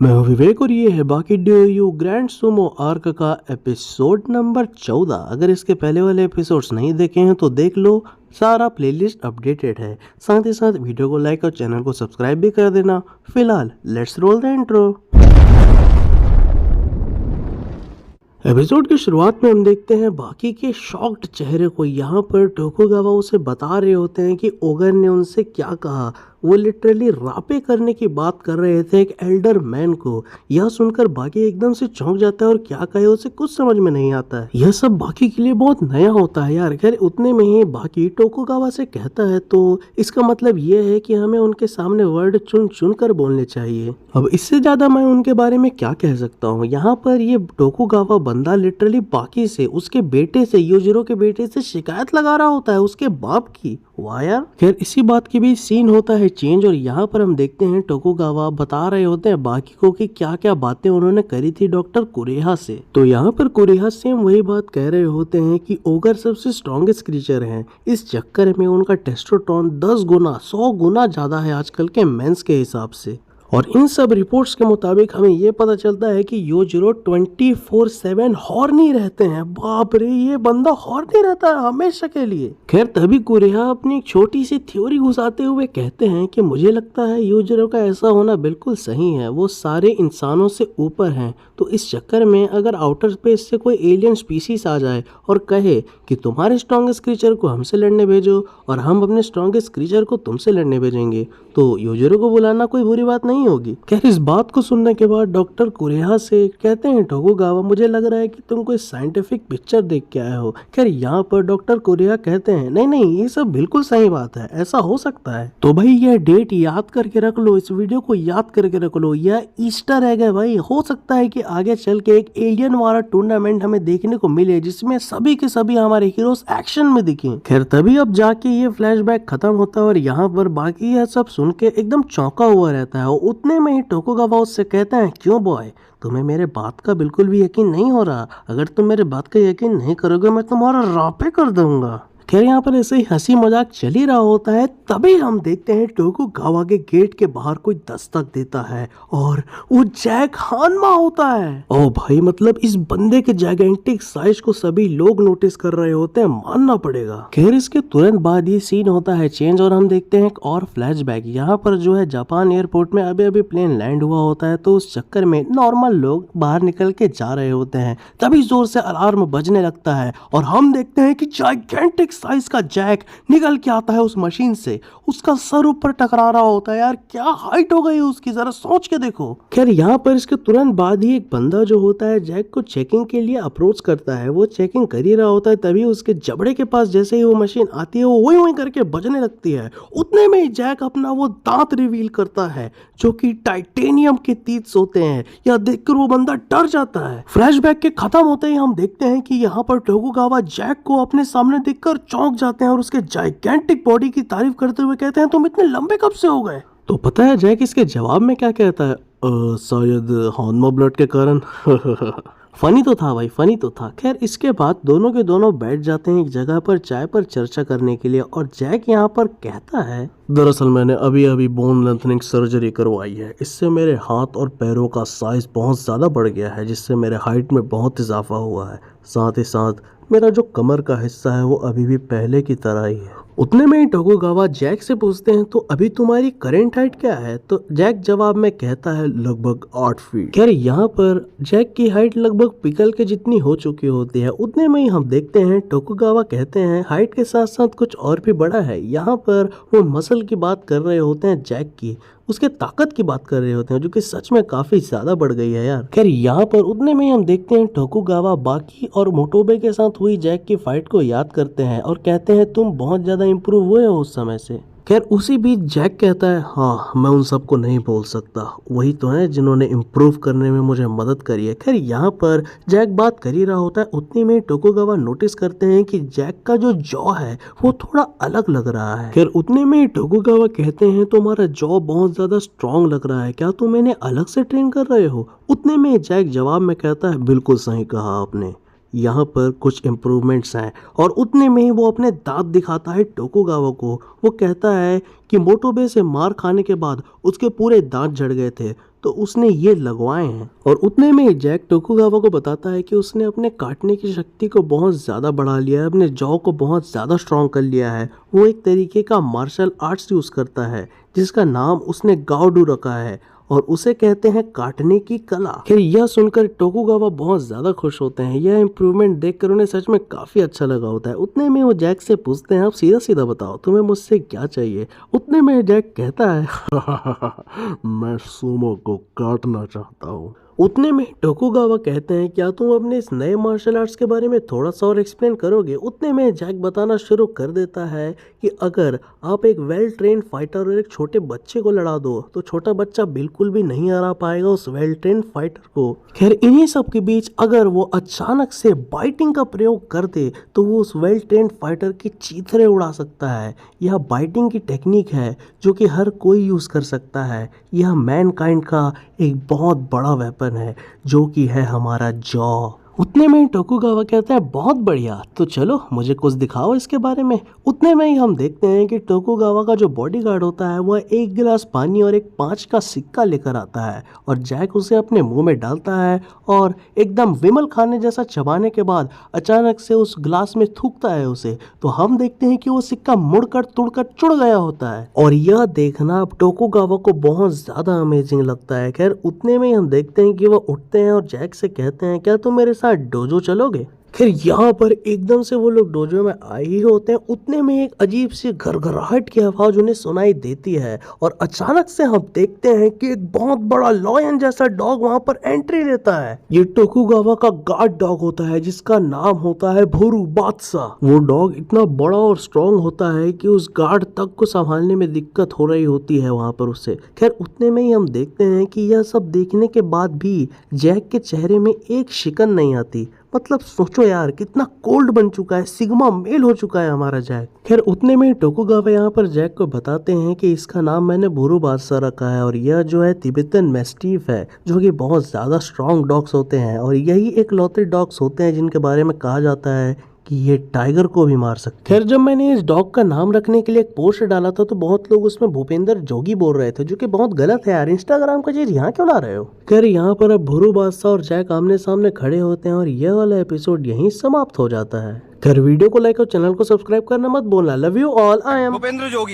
मैं हूं विवेक और ये है बाकी डू ग्रैंड सुमो आर्क का एपिसोड नंबर 14। अगर इसके पहले वाले एपिसोड्स नहीं देखे हैं तो देख लो, सारा प्लेलिस्ट अपडेटेड है। साथ ही साथ वीडियो को लाइक और चैनल को सब्सक्राइब भी कर देना। फिलहाल let's roll the intro. Episode की शुरुआत में हम देखते हैं बाकी के शॉक्ड चेहरे को। यहाँ पर टोकुगावा उसे बता रहे होते हैं कि ओगर ने उनसे क्या कहा। वो लिटरली रापे करने की बात कर रहे थे एक एल्डर मैन को। यह सुनकर बाकी एकदम से चौंक जाता है और क्या कहे उसे कुछ समझ में नहीं आता है। यह सब बाकी के लिए बहुत नया होता है यार। खैर उतने में ही बाकी टोकुगावा से कहता है तो इसका मतलब यह है कि हमें उनके सामने वर्ड चुन चुन कर बोलने चाहिए। अब इससे ज्यादा मैं उनके बारे में क्या कह सकता हूँ। यहाँ पर ये टोकुगावा बंदा लिटरली बाकी से, उसके बेटे से, योजिरो के बेटे से शिकायत लगा रहा होता है उसके बाप की। वाह यार। खैर इसी बात की भी सीन होता है चेंज और यहाँ पर हम देखते हैं टोकुगावा बता रहे होते हैं बाकी को कि क्या क्या बातें उन्होंने करी थी डॉक्टर कुरेहा से। तो यहाँ पर कुरेहा सेम वही बात कह रहे होते हैं कि ओगर सबसे स्ट्रॉन्गेस्ट क्रीचर हैं। इस चक्कर में उनका टेस्टोस्टेरोन 10 गुना 100 गुना ज्यादा है आजकल के मेंस के हिसाब से। और इन सब रिपोर्ट्स के मुताबिक हमें ये पता चलता है कि योजिरो 24/7 हॉर्नी रहते हैं। बाप रे, ये बंदा हॉर्नी रहता है हमेशा के लिए। खैर तभी कुरेहा अपनी एक छोटी सी थ्योरी घुसाते हुए कहते हैं कि मुझे लगता है योजिरो का ऐसा होना बिल्कुल सही है। वो सारे इंसानों से ऊपर हैं, तो इस चक्कर में अगर आउटर स्पेस से कोई एलियन स्पीसीज आ जाए और कहे कि तुम्हारे स्ट्रॉन्गेस्ट क्रीचर को हमसे लड़ने भेजो और हम अपने स्ट्रॉन्गेस्ट क्रीचर को तुमसे लड़ने भेजेंगे, तो योजिरो को बुलाना कोई बुरी बात नहीं होगी। खैर इस बात को सुनने के बाद डॉक्टर कुरेहा से कहते हैं टोकुगावा मुझे लग रहा है कि तुम कोई साइंटिफिक पिक्चर देख के आए हो। खैर यहाँ पर डॉक्टर कुरेहा कहते हैं नहीं नहीं, ये सब बिल्कुल सही बात है, ऐसा हो सकता है। तो भाई यह डेट याद करके रख लो, इस वीडियो को याद करके रख लो। यह ईस्टर एग है भाई। हो सकता है कि आगे चल के एक एलियन वाला टूर्नामेंट हमें देखने को मिले जिसमें सभी के सभी हमारे हीरोज एक्शन में दिखें। खैर तभी अब जाके ये फ्लैशबैक खत्म होता है और यहाँ पर बाकी यह सब सुन के एकदम चौंका हुआ रहता है। उतने में ही टोकुगावा उससे कहते हैं क्यों बॉय, तुम्हें मेरे बात का बिल्कुल भी यकीन नहीं हो रहा? अगर तुम मेरे बात का यकीन नहीं करोगे मैं तुम्हारा रापे कर दूंगा। खैर यहाँ पर ऐसे ही हंसी मजाक चल ही रहा होता है, तभी हम देखते हैं टोकुगावा के गेट के बाहर कोई दस्तक देता है और वो जैक हानमा होता है। ओ भाई, मतलब इस बंदे के जाइगेंटिक साइज को सभी लोग नोटिस कर रहे होते हैं, मानना पड़ेगा। खैर इसके तुरंत बाद ये सीन होता है चेंज और हम देखते हैं एक और फ्लैशबैक। यहाँ पर जो है जापान एयरपोर्ट में अभी अभी प्लेन लैंड हुआ होता है, तो उस चक्कर में नॉर्मल लोग बाहर निकल के जा रहे होते हैं। तभी जोर से अलार्म बजने लगता है और हम देखते हैं कि जाइगेंटिक साइज का जैक निकल के आता है उस मशीन से। उसका सर ऊपर टकरा रहा होता है। यार क्या हाइट हो गई उसकी, जरा सोच के देखो। खैर यहाँ पर इसके तुरंत बाद ही एक बंदा जो होता है जैक को चेकिंग के लिए अप्रोच करता है। वो चेकिंग कर ही रहा होता है, तभी उसके जबड़े के पास जैसे ही वो मशीन आती है वो वही वही करके बजने लगती है। उतने में ही जैक अपना वो दांत रिवील करता है जो कि टाइटेनियम के तीत होते हैं। यह देखकर वो बंदा डर जाता है। फ्लैशबैक के खत्म होते ही हम देखते हैं कि यहाँ पर टोकुगावा जैक को अपने सामने देखकर चौंक जाते हैं और उसके जाइगेंटिक बॉडी की तारीफ करते हुए कहते हैं तुम इतने लंबे कब से हो गए? तो पता है जैक इसके जवाब में क्या कहता है? शायद हानमा ब्लड के कारण। फनी तो था भाई, फनी तो था। खैर इसके बाद दोनों के दोनों बैठ जाते हैं एक जगह पर चाय पर चर्चा करने के लिए और जैक यहाँ पर कहता है दरअसल मैंने अभी अभी बोन लेंथनिंग सर्जरी करवाई है। इससे मेरे हाथ और पैरों का साइज बहुत ज़्यादा बढ़ गया है, जिससे मेरे हाइट में बहुत इजाफा हुआ है। साथ ही साथ मेरा जो कमर का हिस्सा है वो अभी भी पहले की तरह ही है। उतने में ही टोकुगावा जैक से पूछते हैं तो अभी तुम्हारी करंट हाइट क्या है? तो जैक जवाब में कहता है लगभग 8 फीट। खैर यहाँ पर जैक की हाइट लगभग पिकल के जितनी हो चुकी होती है। उतने में ही हम देखते हैं टोकुगावा कहते हैं हाइट के साथ साथ कुछ और भी बड़ा है। यहाँ पर वो मसल की बात कर रहे होते हैं जैक की, उसके ताकत की बात कर रहे होते हैं जो कि सच में काफी ज्यादा बढ़ गई है यार। खैर यहाँ पर उतने में हम देखते हैं टोकुगावा बाकी और मोटोबे के साथ हुई जैक की फाइट को याद करते हैं और कहते हैं तुम बहुत ज्यादा इम्प्रूव हुए हो उस समय से। खैर उसी बीच जैक कहता है हाँ मैं उन सबको नहीं बोल सकता, वही तो है जिन्होंने इम्प्रूव करने में मुझे मदद करी है। खैर यहाँ पर जैक बात कर ही रहा होता है, उतने में टोकुगावा नोटिस करते हैं कि जैक का जो जॉ है वो थोड़ा अलग लग रहा है। खैर उतने में टोकुगावा कहते हैं तुम्हारा जॉ बहुत ज्यादा स्ट्रॉन्ग लग रहा है, क्या तुम इन्हें अलग से ट्रेन कर रहे हो? उतने में जैक जवाब में कहता है बिल्कुल सही कहा आपने, यहाँ पर कुछ इम्प्रूवमेंट्स हैं। और उतने में ही वो अपने दांत दिखाता है टोकुगावा को। वो कहता है कि मोटोबे से मार खाने के बाद उसके पूरे दांत झड़ गए थे, तो उसने ये लगवाए हैं। और उतने में ही जैक टोकुगावा को बताता है कि उसने अपने काटने की शक्ति को बहुत ज़्यादा बढ़ा लिया है, अपने जॉ को बहुत ज़्यादा स्ट्रॉन्ग कर लिया है। वो एक तरीके का मार्शल आर्ट्स यूज़ करता है जिसका नाम उसने गाओडू रखा है और उसे कहते हैं काटने की कला। फिर यह सुनकर टोकुगावा बहुत ज्यादा खुश होते हैं। यह इम्प्रूवमेंट देखकर उन्हें सच में काफी अच्छा लगा होता है। उतने में वो जैक से पूछते हैं, आप सीधा सीधा बताओ तुम्हें मुझसे क्या चाहिए। उतने में जैक कहता है मैं सुमो को काटना चाहता हूँ। उतने में टोकुगावा कहते हैं, क्या तुम अपने इस नए मार्शल आर्ट्स के बारे में थोड़ा सा और एक्सप्लेन करोगे। उतने में जैक बताना शुरू कर देता है कि अगर आप एक वेल ट्रेन फाइटर और एक छोटे बच्चे को लड़ा दो तो छोटा बच्चा बिल्कुल भी नहीं हरा पाएगा उस वेल ट्रेन फाइटर को। खैर इन्हीं सब के बीच अगर वो अचानक से बाइटिंग का प्रयोग कर दे तो वो उस वेल ट्रेन फाइटर की चीथड़े उड़ा सकता है। यह बाइटिंग की टेक्निक है जो कि हर कोई यूज कर सकता है। यह मैनकाइंड का एक बहुत बड़ा वेपन है जो कि है हमारा जॉ। उतने में टोकुगावा कहता है, बहुत बढ़िया, तो चलो मुझे कुछ दिखाओ इसके बारे में। उतने में ही हम देखते हैं कि टोकुगावा का जो बॉडीगार्ड होता है वह एक गिलास पानी और एक 5 का सिक्का लेकर आता है और जैक उसे अपने मुंह में डालता है और एकदम विमल खाने जैसा चबाने के बाद अचानक से उस गिलास में थूकता है उसे। तो हम देखते हैं कि वो सिक्का मुड़कर तुड़कर चुड़ गया होता है और यह देखना अब टोकुगावा को बहुत ज्यादा अमेजिंग लगता है। खैर उतने में ही हम देखते हैं कि वो उठते हैं और जैक से कहते हैं, क्या तुम मेरे साथ डोजो चलोगे। खैर यहाँ पर एकदम से वो लोग डोजो में आए ही होते हैं। उतने में एक अजीब सी घरघराहट की आवाज उन्हें सुनाई देती है और अचानक से हम देखते हैं कि एक बहुत बड़ा लॉयन जैसा डॉग वहां पर एंट्री लेता है। ये टोकुगावा का गार्ड डॉग होता है जिसका नाम होता है भोरू बादशाह। वो डॉग इतना बड़ा और स्ट्रॉन्ग होता है कि उस गार्ड तक को संभालने में दिक्कत हो रही होती है वहां पर उससे। खैर उतने में ही हम देखते हैं कि यह सब देखने के बाद भी जैक के चेहरे में एक शिकन नहीं आती। मतलब सोचो यार कितना कोल्ड बन चुका है, सिग्मा मेल हो चुका है हमारा जैक। खैर उतने में टोकुगावा यहाँ पर जैक को बताते हैं कि इसका नाम मैंने भूरू बादशाह रखा है और यह जो है तिब्बतन मैस्टीफ है जो कि बहुत ज्यादा स्ट्रॉन्ग डॉग्स होते हैं और यही एक लौते डॉग्स होते हैं जिनके बारे में कहा जाता है कि ये टाइगर को भी मार सकते। खैर जब मैंने इस डॉग का नाम रखने के लिए एक पोस्ट डाला था तो बहुत लोग उसमें भूपेंद्र जोगी बोल रहे थे जो कि बहुत गलत है यार। इंस्टाग्राम का चीज यहाँ क्यों ला रहे हो। खैर यहाँ पर अब भूरू बादशाह और जैक आमने सामने खड़े होते हैं और यह वाला एपिसोड यहीं समाप्त हो जाता है। खैर वीडियो को लाइक और चैनल को सब्सक्राइब करना मत भूलना। Love you all, I am Bhupendra Jogi.